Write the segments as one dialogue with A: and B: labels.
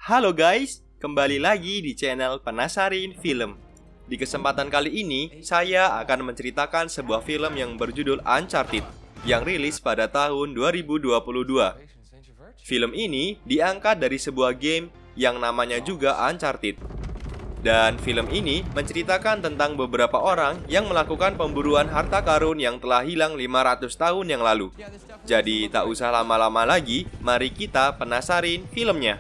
A: Halo guys, kembali lagi di channel Penasarin Film. Di kesempatan kali ini, saya akan menceritakan sebuah film yang berjudul Uncharted yang rilis pada tahun 2022. Film ini diangkat dari sebuah game yang namanya juga Uncharted. Dan film ini menceritakan tentang beberapa orang yang melakukan pemburuan harta karun yang telah hilang 500 tahun yang lalu. Jadi tak usah lama-lama lagi, mari kita penasarin filmnya.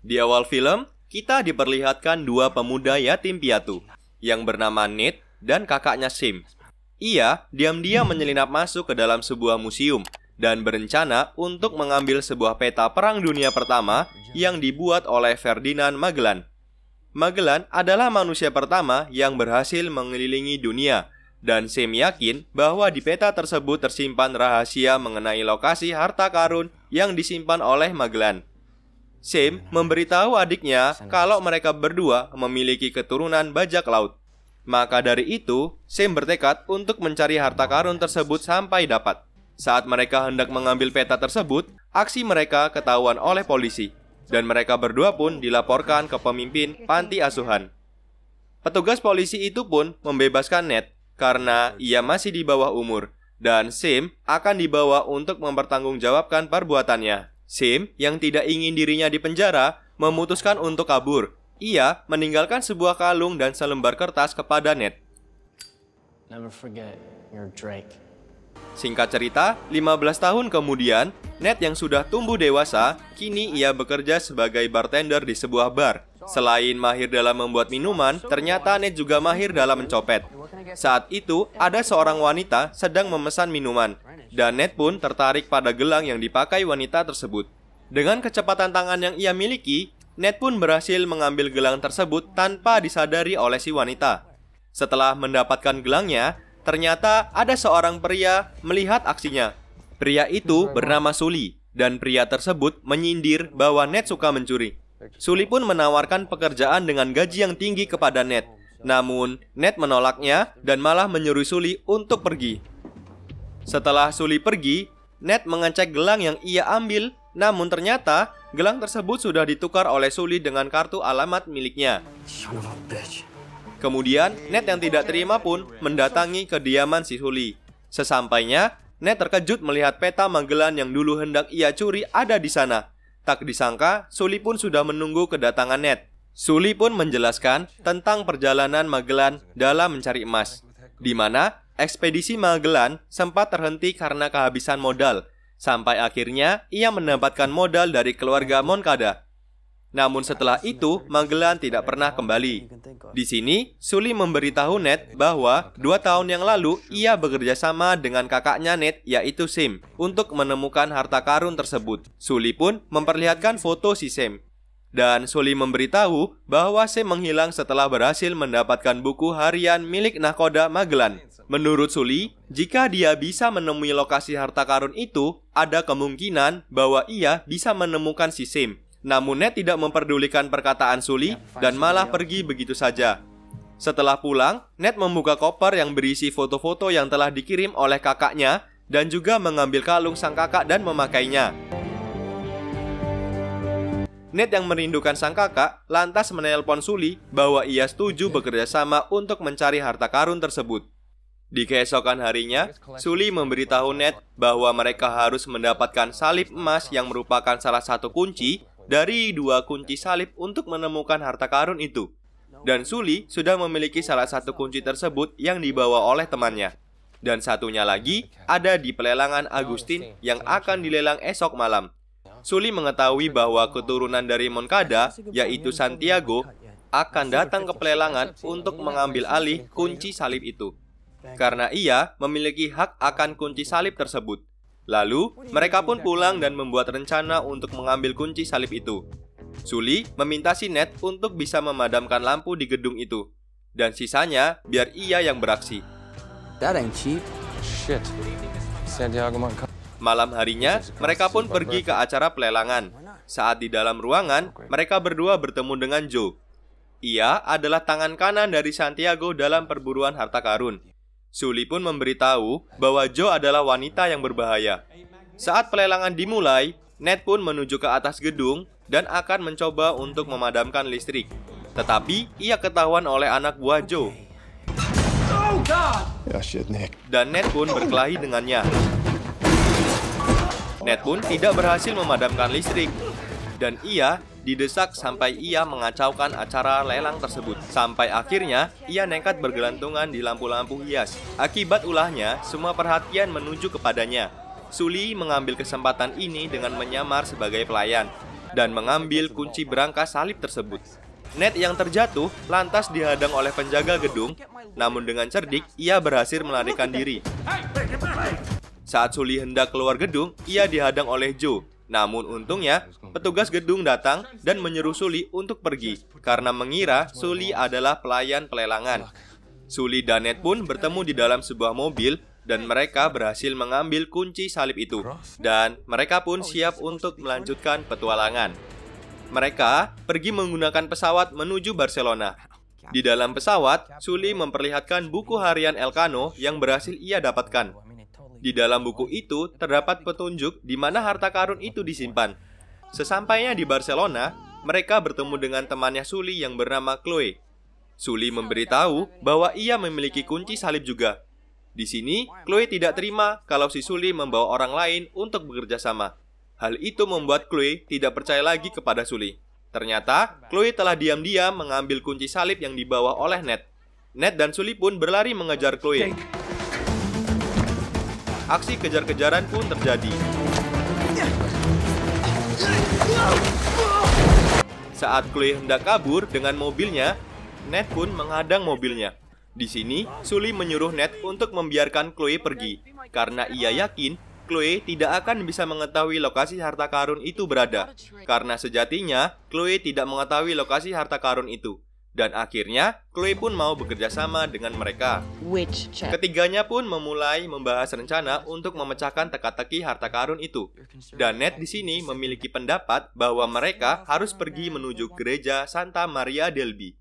A: Di awal film, kita diperlihatkan dua pemuda yatim piatu yang bernama Nate dan kakaknya Sam. Ia diam-diam menyelinap masuk ke dalam sebuah museum dan berencana untuk mengambil sebuah peta Perang Dunia Pertama yang dibuat oleh Ferdinand Magellan. Magellan adalah manusia pertama yang berhasil mengelilingi dunia, dan Sam yakin bahwa di peta tersebut tersimpan rahasia mengenai lokasi harta karun yang disimpan oleh Magellan. Sam memberitahu adiknya kalau mereka berdua memiliki keturunan bajak laut. Maka dari itu, Sam bertekad untuk mencari harta karun tersebut sampai dapat. Saat mereka hendak mengambil peta tersebut, aksi mereka ketahuan oleh polisi, dan mereka berdua pun dilaporkan ke pemimpin panti asuhan. Petugas polisi itu pun membebaskan Nate karena ia masih di bawah umur, dan Sam akan dibawa untuk mempertanggungjawabkan perbuatannya. Sam, yang tidak ingin dirinya dipenjara, memutuskan untuk kabur. Ia meninggalkan sebuah kalung dan selembar kertas kepada Nate.
B: Never forget, you're Drake.
A: Singkat cerita, 15 tahun kemudian, Nate yang sudah tumbuh dewasa, kini ia bekerja sebagai bartender di sebuah bar. Selain mahir dalam membuat minuman, ternyata Nate juga mahir dalam mencopet. Saat itu, ada seorang wanita sedang memesan minuman, dan Nate pun tertarik pada gelang yang dipakai wanita tersebut. Dengan kecepatan tangan yang ia miliki, Nate pun berhasil mengambil gelang tersebut tanpa disadari oleh si wanita. Setelah mendapatkan gelangnya, ternyata ada seorang pria melihat aksinya. Pria itu bernama Sully, dan pria tersebut menyindir bahwa Nate suka mencuri. Sully pun menawarkan pekerjaan dengan gaji yang tinggi kepada Nate. Namun, Nate menolaknya dan malah menyuruh Sully untuk pergi. Setelah Sully pergi, Nate mengecek gelang yang ia ambil, namun ternyata gelang tersebut sudah ditukar oleh Sully dengan kartu alamat miliknya. Kemudian, Nate yang tidak terima pun mendatangi kediaman si Sully. Sesampainya, Nate terkejut melihat peta Magellan yang dulu hendak ia curi ada di sana. Tak disangka, Sully pun sudah menunggu kedatangan Nate. Sully pun menjelaskan tentang perjalanan Magellan dalam mencari emas, di mana ekspedisi Magellan sempat terhenti karena kehabisan modal, sampai akhirnya ia mendapatkan modal dari keluarga Moncada. Namun setelah itu, Magellan tidak pernah kembali. Di sini, Sully memberitahu Nate bahwa 2 tahun yang lalu ia bekerja sama dengan kakaknya Nate, yaitu Sam, untuk menemukan harta karun tersebut. Sully pun memperlihatkan foto si Sam. Dan Sully memberitahu bahwa Sam menghilang setelah berhasil mendapatkan buku harian milik nahkoda Magellan. Menurut Sully, jika dia bisa menemui lokasi harta karun itu, ada kemungkinan bahwa ia bisa menemukan si Sam. Namun Nate tidak memperdulikan perkataan Sully dan malah pergi begitu saja. Setelah pulang, Nate membuka koper yang berisi foto-foto yang telah dikirim oleh kakaknya dan juga mengambil kalung sang kakak dan memakainya. Nate yang merindukan sang kakak lantas menelpon Sully bahwa ia setuju bekerja sama untuk mencari harta karun tersebut. Di keesokan harinya, Sully memberitahu Nate bahwa mereka harus mendapatkan salib emas yang merupakan salah satu kunci dari 2 kunci salib untuk menemukan harta karun itu. Dan Sully sudah memiliki salah satu kunci tersebut yang dibawa oleh temannya. Dan satunya lagi ada di pelelangan Agustin yang akan dilelang esok malam. Sully mengetahui bahwa keturunan dari Moncada, yaitu Santiago, akan datang ke pelelangan untuk mengambil alih kunci salib itu, karena ia memiliki hak akan kunci salib tersebut. Lalu, mereka pun pulang dan membuat rencana untuk mengambil kunci salib itu. Sully meminta si Nate untuk bisa memadamkan lampu di gedung itu, dan sisanya biar ia yang beraksi.
B: That ain't cheap. Shit. Santiago.
A: Malam harinya, mereka pun pergi ke acara pelelangan. Saat di dalam ruangan, mereka berdua bertemu dengan Joe. Ia adalah tangan kanan dari Santiago dalam perburuan harta karun. Sully pun memberitahu bahwa Joe adalah wanita yang berbahaya. Saat pelelangan dimulai, Ned pun menuju ke atas gedung dan akan mencoba untuk memadamkan listrik. Tetapi ia ketahuan oleh anak buah Joe. Dan Ned pun berkelahi dengannya. Ned pun tidak berhasil memadamkan listrik. Dan ia didesak sampai ia mengacaukan acara lelang tersebut. Sampai akhirnya, ia nekat bergelantungan di lampu-lampu hias. Akibat ulahnya, semua perhatian menuju kepadanya. Sully mengambil kesempatan ini dengan menyamar sebagai pelayan dan mengambil kunci berangkas salib tersebut. Ned yang terjatuh lantas dihadang oleh penjaga gedung, namun dengan cerdik, ia berhasil melarikan diri. Saat Sully hendak keluar gedung, ia dihadang oleh Joe. Namun untungnya, petugas gedung datang dan menyuruh Sully untuk pergi karena mengira Sully adalah pelayan pelelangan. Sully dan Ned pun bertemu di dalam sebuah mobil dan mereka berhasil mengambil kunci salib itu. Dan mereka pun siap untuk melanjutkan petualangan. Mereka pergi menggunakan pesawat menuju Barcelona. Di dalam pesawat, Sully memperlihatkan buku harian Elcano yang berhasil ia dapatkan. Di dalam buku itu terdapat petunjuk di mana harta karun itu disimpan. Sesampainya di Barcelona, mereka bertemu dengan temannya Sully yang bernama Chloe. Sully memberitahu bahwa ia memiliki kunci salib juga. Di sini, Chloe tidak terima kalau si Sully membawa orang lain untuk bekerja sama. Hal itu membuat Chloe tidak percaya lagi kepada Sully. Ternyata, Chloe telah diam-diam mengambil kunci salib yang dibawa oleh Ned. Ned dan Sully pun berlari mengejar Chloe. Aksi kejar-kejaran pun terjadi. Saat Chloe hendak kabur dengan mobilnya, Ned pun menghadang mobilnya. Di sini, Sully menyuruh Ned untuk membiarkan Chloe pergi, karena ia yakin Chloe tidak akan bisa mengetahui lokasi harta karun itu berada. Karena sejatinya, Chloe tidak mengetahui lokasi harta karun itu. Dan akhirnya, Chloe pun mau bekerja sama dengan mereka. Ketiganya pun memulai membahas rencana untuk memecahkan teka-teki harta karun itu. Dan Ned di sini memiliki pendapat bahwa mereka harus pergi menuju gereja Santa Maria Delby.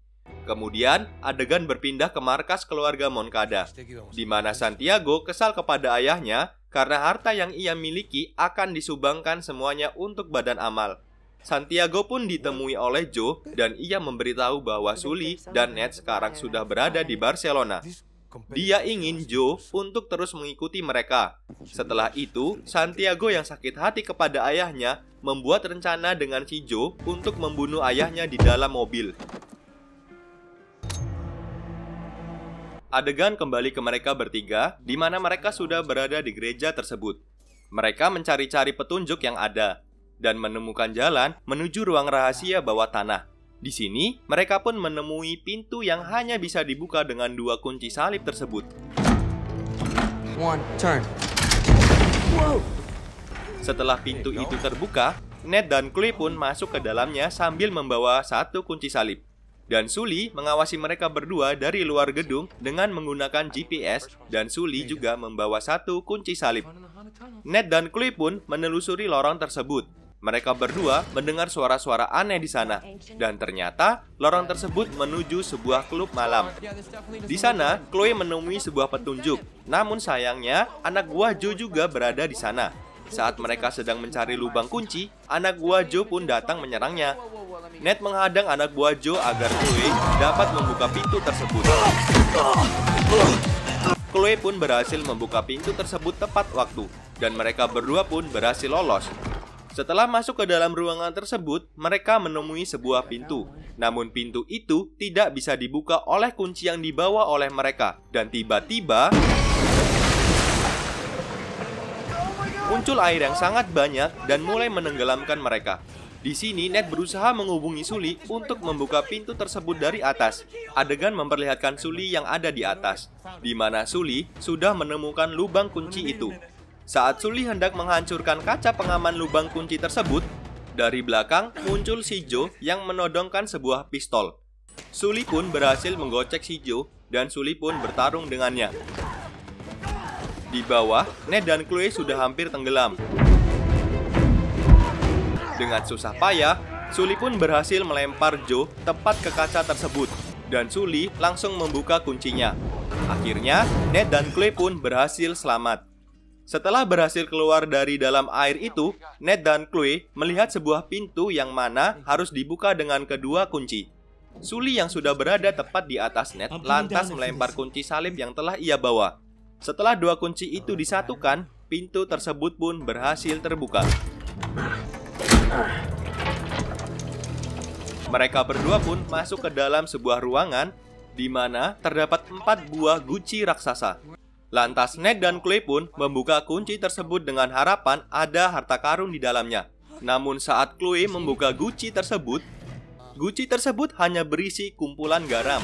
A: Kemudian, adegan berpindah ke markas keluarga Moncada, di mana Santiago kesal kepada ayahnya karena harta yang ia miliki akan disumbangkan semuanya untuk badan amal. Santiago pun ditemui oleh Joe dan ia memberitahu bahwa Sully dan Ned sekarang sudah berada di Barcelona. Dia ingin Joe untuk terus mengikuti mereka. Setelah itu, Santiago yang sakit hati kepada ayahnya membuat rencana dengan si Joe untuk membunuh ayahnya di dalam mobil. Adegan kembali ke mereka bertiga, di mana mereka sudah berada di gereja tersebut. Mereka mencari-cari petunjuk yang ada dan menemukan jalan menuju ruang rahasia bawah tanah. Di sini, mereka pun menemui pintu yang hanya bisa dibuka dengan 2 kunci salib tersebut. Setelah pintu itu terbuka, Ned dan Chloe pun masuk ke dalamnya sambil membawa 1 kunci salib. Dan Sully mengawasi mereka berdua dari luar gedung dengan menggunakan GPS, dan Sully juga membawa 1 kunci salib. Ned dan Chloe pun menelusuri lorong tersebut. Mereka berdua mendengar suara-suara aneh di sana, dan ternyata lorong tersebut menuju sebuah klub malam. Di sana, Chloe menemui sebuah petunjuk. Namun sayangnya, anak buah Joe juga berada di sana. Saat mereka sedang mencari lubang kunci, anak buah Joe pun datang menyerangnya. Ned menghadang anak buah Joe agar Chloe dapat membuka pintu tersebut. Chloe pun berhasil membuka pintu tersebut tepat waktu, dan mereka berdua pun berhasil lolos. Setelah masuk ke dalam ruangan tersebut, mereka menemui sebuah pintu. Namun pintu itu tidak bisa dibuka oleh kunci yang dibawa oleh mereka. Dan tiba-tiba muncul air yang sangat banyak dan mulai menenggelamkan mereka. Di sini Ned berusaha menghubungi Sully untuk membuka pintu tersebut dari atas. Adegan memperlihatkan Sully yang ada di atas, di mana Sully sudah menemukan lubang kunci itu. Saat Sully hendak menghancurkan kaca pengaman lubang kunci tersebut, dari belakang muncul si Joe yang menodongkan sebuah pistol. Sully pun berhasil menggocek si Joe dan Sully pun bertarung dengannya. Di bawah, Ned dan Chloe sudah hampir tenggelam. Dengan susah payah, Sully pun berhasil melempar Joe tepat ke kaca tersebut, dan Sully langsung membuka kuncinya. Akhirnya, Ned dan Chloe pun berhasil selamat. Setelah berhasil keluar dari dalam air itu, Ned dan Chloe melihat sebuah pintu yang mana harus dibuka dengan kedua kunci. Sully yang sudah berada tepat di atas Ned lantas melempar kunci salib yang telah ia bawa. Setelah dua kunci itu disatukan, pintu tersebut pun berhasil terbuka. Mereka berdua pun masuk ke dalam sebuah ruangan di mana terdapat 4 buah guci raksasa. Lantas Ned dan Chloe pun membuka kunci tersebut dengan harapan ada harta karun di dalamnya. Namun saat Chloe membuka guci tersebut hanya berisi kumpulan garam.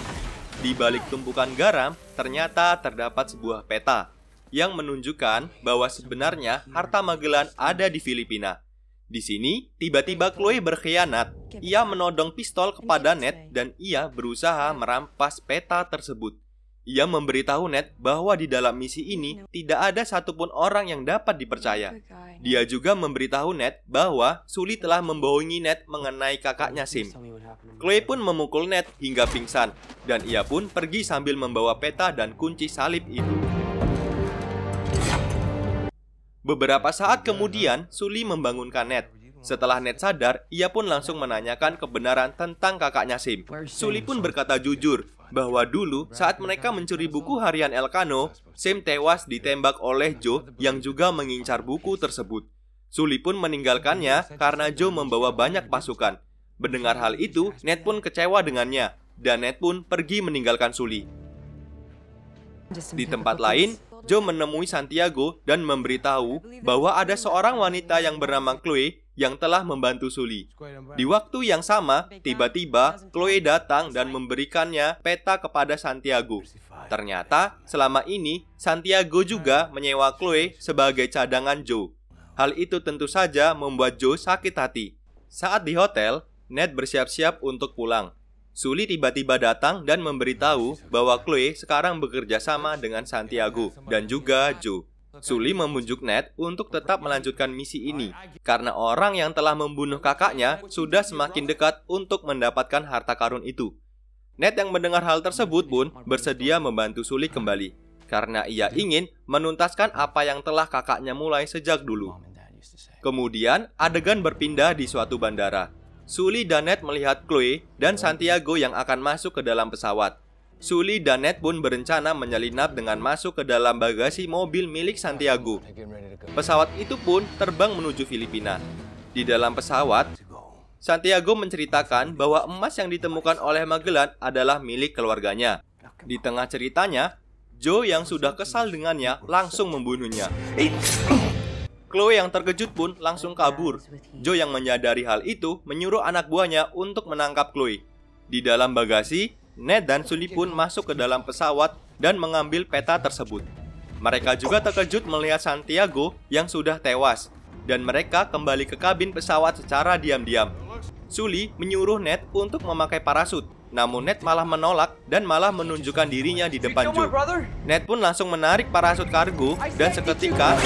A: Di balik tumpukan garam, ternyata terdapat sebuah peta yang menunjukkan bahwa sebenarnya harta Magellan ada di Filipina. Di sini, tiba-tiba Chloe berkhianat. Ia menodong pistol kepada Ned dan ia berusaha merampas peta tersebut. Ia memberitahu Ned bahwa di dalam misi ini tidak ada satupun orang yang dapat dipercaya. Dia juga memberitahu Ned bahwa Sully telah membohongi Ned mengenai kakaknya Sim. Chloe pun memukul Ned hingga pingsan, dan ia pun pergi sambil membawa peta dan kunci salib itu. Beberapa saat kemudian, Sully membangunkan Ned. Setelah Ned sadar, ia pun langsung menanyakan kebenaran tentang kakaknya Sim. Sully pun berkata jujur bahwa dulu saat mereka mencuri buku harian Elcano, Sim tewas ditembak oleh Joe yang juga mengincar buku tersebut. Sully pun meninggalkannya karena Joe membawa banyak pasukan. Mendengar hal itu, Ned pun kecewa dengannya, dan Ned pun pergi meninggalkan Sully. Di tempat lain, Joe menemui Santiago dan memberitahu bahwa ada seorang wanita yang bernama Chloe yang telah membantu Sully. Di waktu yang sama, tiba-tiba Chloe datang dan memberikannya peta kepada Santiago. Ternyata, selama ini Santiago juga menyewa Chloe sebagai cadangan Joe. Hal itu tentu saja membuat Joe sakit hati. Saat di hotel, Ned bersiap-siap untuk pulang. Sully tiba-tiba datang dan memberitahu bahwa Chloe sekarang bekerja sama dengan Santiago dan juga Joe. Sully membujuk Ned untuk tetap melanjutkan misi ini karena orang yang telah membunuh kakaknya sudah semakin dekat untuk mendapatkan harta karun itu. Ned yang mendengar hal tersebut pun bersedia membantu Sully kembali karena ia ingin menuntaskan apa yang telah kakaknya mulai sejak dulu. Kemudian adegan berpindah di suatu bandara. Sully dan Ned melihat Chloe dan Santiago yang akan masuk ke dalam pesawat. Sully dan Ned pun berencana menyelinap dengan masuk ke dalam bagasi mobil milik Santiago. Pesawat itu pun terbang menuju Filipina. Di dalam pesawat, Santiago menceritakan bahwa emas yang ditemukan oleh Magellan adalah milik keluarganya. Di tengah ceritanya, Joe yang sudah kesal dengannya langsung membunuhnya. Chloe yang terkejut pun langsung kabur. Joe yang menyadari hal itu menyuruh anak buahnya untuk menangkap Chloe. Di dalam bagasi, Ned dan Sully pun masuk ke dalam pesawat dan mengambil peta tersebut. Mereka juga terkejut melihat Santiago yang sudah tewas, dan mereka kembali ke kabin pesawat secara diam-diam. Sully menyuruh Ned untuk memakai parasut, namun Ned malah menolak dan malah menunjukkan dirinya di depan Joe. Ned pun langsung menarik parasut kargo dan seketika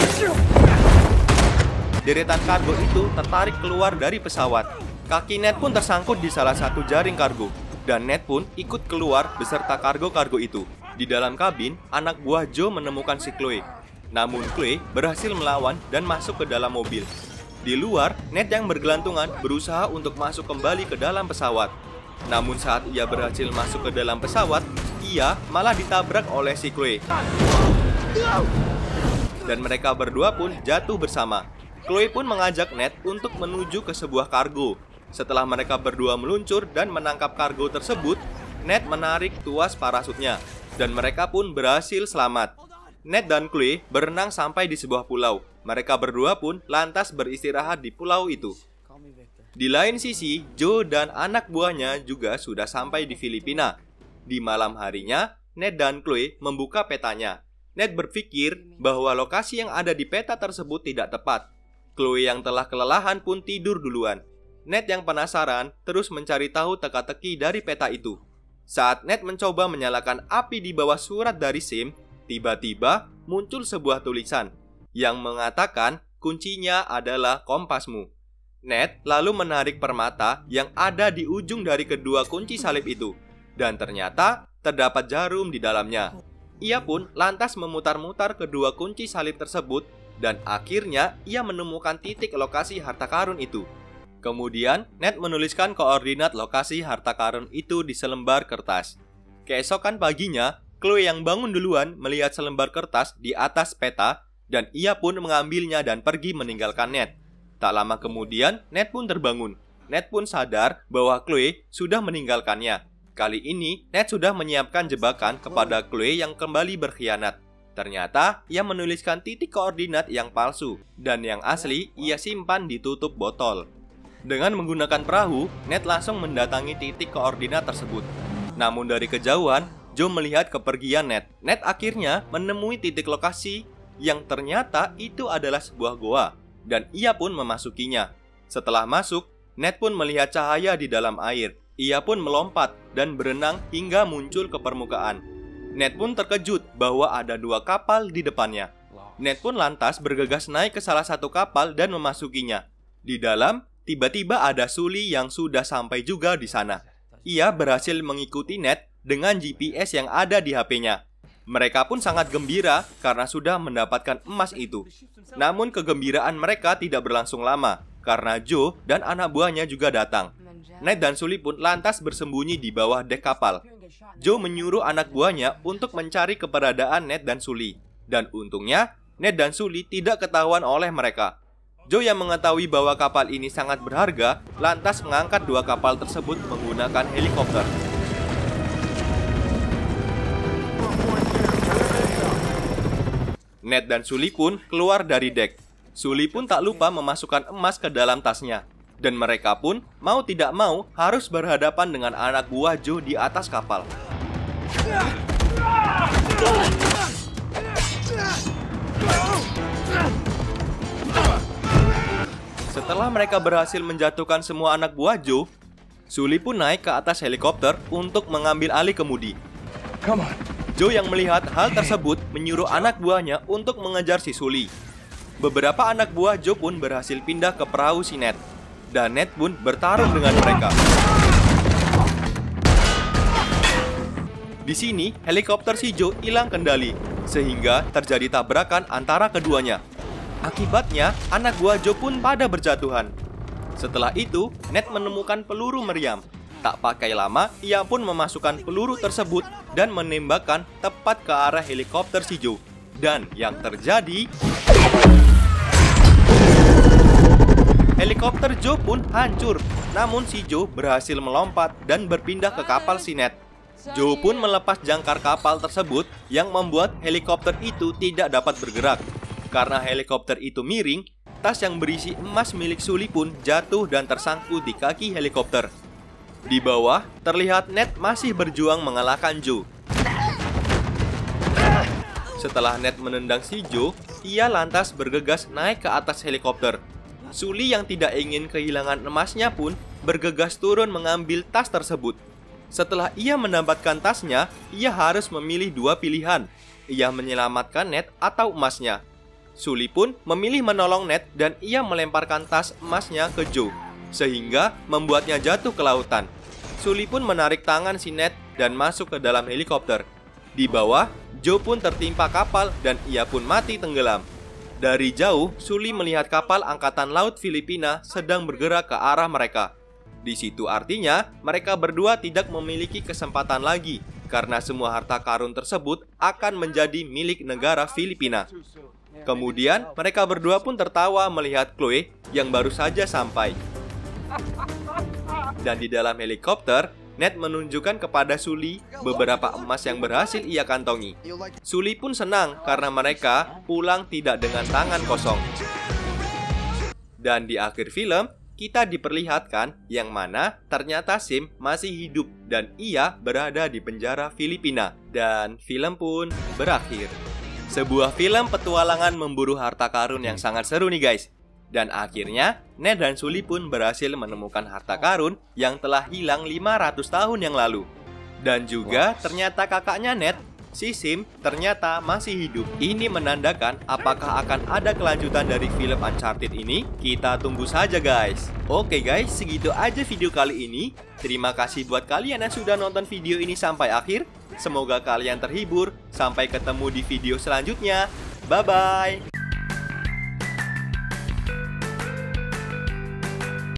A: deretan kargo itu tertarik keluar dari pesawat. Kaki Ned pun tersangkut di salah satu jaring kargo, dan Ned pun ikut keluar beserta kargo-kargo itu. Di dalam kabin, anak buah Joe menemukan si Chloe. Namun Chloe berhasil melawan dan masuk ke dalam mobil. Di luar, Ned yang bergelantungan berusaha untuk masuk kembali ke dalam pesawat. Namun saat ia berhasil masuk ke dalam pesawat, ia malah ditabrak oleh si Chloe. Dan mereka berdua pun jatuh bersama. Chloe pun mengajak Ned untuk menuju ke sebuah kargo. Setelah mereka berdua meluncur dan menangkap kargo tersebut, Ned menarik tuas parasutnya, dan mereka pun berhasil selamat. Ned dan Chloe berenang sampai di sebuah pulau. Mereka berdua pun lantas beristirahat di pulau itu. Di lain sisi, Joe dan anak buahnya juga sudah sampai di Filipina. Di malam harinya, Ned dan Chloe membuka petanya. Ned berpikir bahwa lokasi yang ada di peta tersebut tidak tepat. Chloe yang telah kelelahan pun tidur duluan. Ned yang penasaran terus mencari tahu teka-teki dari peta itu. Saat Ned mencoba menyalakan api di bawah surat dari Sim, tiba-tiba muncul sebuah tulisan yang mengatakan kuncinya adalah kompasmu. Ned lalu menarik permata yang ada di ujung dari kedua kunci salib itu, dan ternyata terdapat jarum di dalamnya. Ia pun lantas memutar-mutar kedua kunci salib tersebut Dan akhirnya ia menemukan titik lokasi harta karun itu. Kemudian Ned menuliskan koordinat lokasi harta karun itu di selembar kertas. Keesokan paginya, Chloe yang bangun duluan melihat selembar kertas di atas peta dan ia pun mengambilnya dan pergi meninggalkan Ned. Tak lama kemudian, Ned pun terbangun. Ned pun sadar bahwa Chloe sudah meninggalkannya. Kali ini, Ned sudah menyiapkan jebakan kepada Chloe yang kembali berkhianat. Ternyata, ia menuliskan titik koordinat yang palsu, dan yang asli ia simpan di tutup botol. Dengan menggunakan perahu, Ned langsung mendatangi titik koordinat tersebut. Namun dari kejauhan, Joe melihat kepergian Ned. Ned akhirnya menemui titik lokasi yang ternyata itu adalah sebuah goa, dan ia pun memasukinya. Setelah masuk, Ned pun melihat cahaya di dalam air. Ia pun melompat dan berenang hingga muncul ke permukaan. Ned pun terkejut bahwa ada 2 kapal di depannya. Ned pun lantas bergegas naik ke salah satu kapal dan memasukinya. Di dalam, tiba-tiba ada Sully yang sudah sampai juga di sana. Ia berhasil mengikuti Ned dengan GPS yang ada di HP-nya. Mereka pun sangat gembira karena sudah mendapatkan emas itu. Namun kegembiraan mereka tidak berlangsung lama, karena Joe dan anak buahnya juga datang. Ned dan Sully pun lantas bersembunyi di bawah dek kapal. Joe menyuruh anak buahnya untuk mencari keberadaan Ned dan Sully. Dan untungnya, Ned dan Sully tidak ketahuan oleh mereka. Joe yang mengetahui bahwa kapal ini sangat berharga, lantas mengangkat 2 kapal tersebut menggunakan helikopter. Ned dan Sully pun keluar dari dek. Sully pun tak lupa memasukkan emas ke dalam tasnya. Dan mereka pun mau tidak mau harus berhadapan dengan anak buah Joe di atas kapal. Setelah mereka berhasil menjatuhkan semua anak buah Joe, Sully pun naik ke atas helikopter untuk mengambil alih kemudi. Joe yang melihat hal tersebut menyuruh anak buahnya untuk mengejar si Sully. Beberapa anak buah Joe pun berhasil pindah ke perahu si Ned. Dan Ned pun bertarung dengan mereka. Di sini, helikopter si Joe hilang kendali, sehingga terjadi tabrakan antara keduanya. Akibatnya, anak buah Joe pun pada berjatuhan. Setelah itu, Ned menemukan peluru meriam. Tak pakai lama, ia pun memasukkan peluru tersebut dan menembakkan tepat ke arah helikopter si Joe. Dan yang terjadi, helikopter Joe pun hancur. Namun si Joe berhasil melompat dan berpindah ke kapal si Ned. Joe pun melepas jangkar kapal tersebut yang membuat helikopter itu tidak dapat bergerak. Karena helikopter itu miring, tas yang berisi emas milik Sully pun jatuh dan tersangkut di kaki helikopter. Di bawah, terlihat Ned masih berjuang mengalahkan Joe. Setelah Ned menendang si Joe, ia lantas bergegas naik ke atas helikopter. Sully yang tidak ingin kehilangan emasnya pun bergegas turun mengambil tas tersebut. Setelah ia mendapatkan tasnya, ia harus memilih 2 pilihan. Ia menyelamatkan Ned atau emasnya. Sully pun memilih menolong Ned dan ia melemparkan tas emasnya ke Joe, sehingga membuatnya jatuh ke lautan. Sully pun menarik tangan si Ned dan masuk ke dalam helikopter. Di bawah, Joe pun tertimpa kapal dan ia pun mati tenggelam. Dari jauh, Sully melihat kapal Angkatan Laut Filipina sedang bergerak ke arah mereka. Di situ artinya, mereka berdua tidak memiliki kesempatan lagi, karena semua harta karun tersebut akan menjadi milik negara Filipina. Kemudian, mereka berdua pun tertawa melihat Chloe yang baru saja sampai. Dan di dalam helikopter, Ned menunjukkan kepada Sully beberapa emas yang berhasil ia kantongi. Sully pun senang karena mereka pulang tidak dengan tangan kosong. Dan di akhir film, kita diperlihatkan yang mana ternyata Sim masih hidup dan ia berada di penjara Filipina. Dan film pun berakhir. Sebuah film petualangan memburu harta karun yang sangat seru nih guys. Dan akhirnya, Ned dan Sully pun berhasil menemukan harta karun yang telah hilang 500 tahun yang lalu. Dan juga ternyata kakaknya Ned, si Sim, ternyata masih hidup. Ini menandakan apakah akan ada kelanjutan dari film Uncharted ini? Kita tunggu saja guys. Oke guys, segitu aja video kali ini. Terima kasih buat kalian yang sudah nonton video ini sampai akhir. Semoga kalian terhibur. Sampai ketemu di video selanjutnya. Bye-bye.